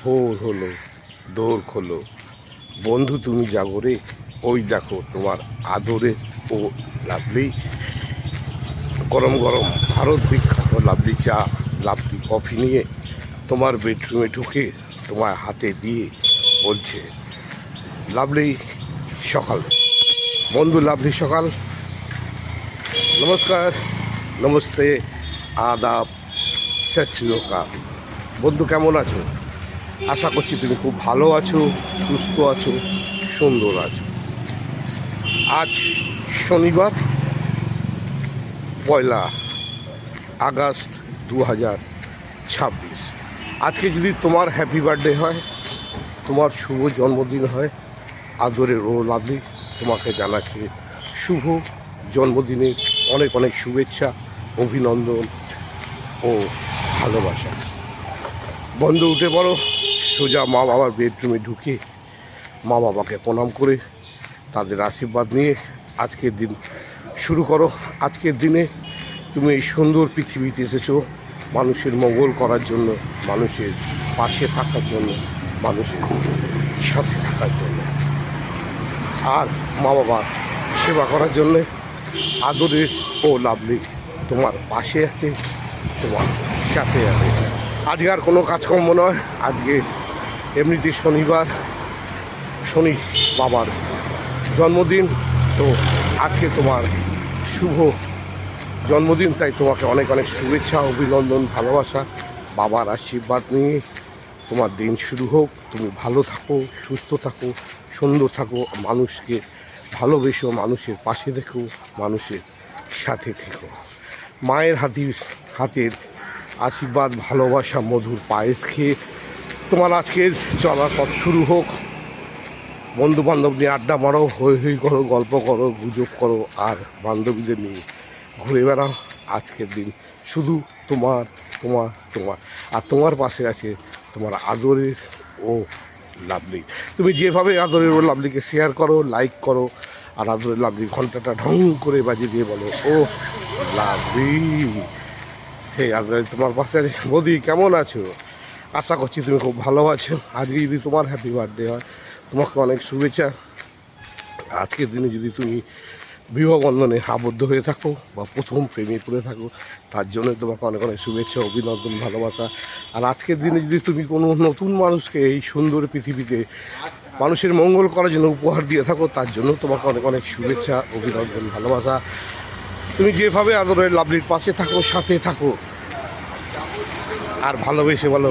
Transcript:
ভোর হলো, দোর খোলো, বন্ধু তুমি জাগরে। ওই দেখো তোমার আদরে ও লাভলি গরম গরম ভারত বিখ্যাত লাভলি চা, লাভলি কফি নিয়ে তোমার বেডরুমে ঢুকে তোমার হাতে দিয়ে বলছে লাভলি সকাল। বন্ধু লাভলি সকাল, নমস্কার, নমস্তে, আদাব, সত শ্রী আকাল। বন্ধু কেমন আছো? আশা করছি তুমি খুব ভালো আছো, সুস্থ আছো, সুন্দর আছো। আজ শনিবার, 1 আগস্ট 2026। আজকে যদি তোমার হ্যাপি বার্থডে হয়, তোমার শুভ জন্মদিন হয়, আদরের ও লাভলি তোমাকে জানাচ্ছে শুভ জন্মদিনের অনেক অনেক শুভেচ্ছা, অভিনন্দন ও ভালোবাসা। বন্ধু উঠে পড়ো, সোজা মা বাবার বেডরুমে ঢুকে মা বাবাকে প্রণাম করে তাদের আশীর্বাদ নিয়ে আজকের দিন শুরু করো। আজকের দিনে তুমি এই সুন্দর পৃথিবীতে এসেছো মানুষের মঙ্গল করার জন্য, মানুষের পাশে থাকার জন্য, মানুষের সাথে থাকার জন্য, আর মা বাবার সেবা করার জন্যে। আদরের ও লাভলি তোমার পাশে আছে, তোমার সাথে আছে। আজকে আর কোনো কাজকর্ম নয়, আজকে এমনিতে শনিবার, শনি বাবার জন্মদিন। তো আজকে তোমার শুভ জন্মদিন, তাই তোমাকে অনেক অনেক শুভেচ্ছা, অভিনন্দন, ভালোবাসা। বাবার আশীর্বাদ নিয়ে তোমার দিন শুরু হোক। তুমি ভালো থাকো, সুস্থ থাকো, সুন্দর থাকো, মানুষকে ভালোবেসো, মানুষের পাশে থেকো, মানুষের সাথে থেকো। মায়ের হাতের আশীর্বাদ, ভালোবাসা, মধুর পায়েস খেয়ে তোমার আজকের চলার পথ শুরু হোক। বন্ধু বান্ধব নিয়ে আড্ডা মারো, হই হই করো, গল্প করো, গুজব করো, আর বান্ধবীদের নিয়ে ঘুরে বেড়াও। আজকের দিন শুধু তোমার তোমার তোমার, আর তোমার পাশে আছে তোমার আদরের ও লাভলি। তুমি যেভাবে আদরের ও লাভলিকে শেয়ার করো, লাইক করো, আর আদরের লাভলি ঘন্টাটা ঢং করে বাজিয়ে দিয়ে বলো ও লাভলি। সেই আদরের তোমার পাশে আছে। বৌদি কেমন আছো? আশা করছি তুমি খুব ভালো আছো। আজকে যদি তোমার হ্যাপি বার্থডে হয়, তোমাকে অনেক শুভেচ্ছা। আজকের দিনে যদি তুমি বিবাহ বন্ধনে আবদ্ধ হয়ে থাকো বা প্রথম প্রেমে পড়ে থাকো, তার জন্য তোমাকে অনেক অনেক শুভেচ্ছা, অভিনন্দন, ভালোবাসা। আর আজকের দিনে যদি তুমি কোনো নতুন মানুষকে এই সুন্দর পৃথিবীতে মানুষের মঙ্গল করার জন্য উপহার দিয়ে থাকো, তার জন্য তোমাকে অনেক অনেক শুভেচ্ছা, অভিনন্দন, ভালোবাসা। তুমি যেভাবে আদরের লাভলির পাশে থাকো, সাথে থাকো, আর ভালোবেসে বলো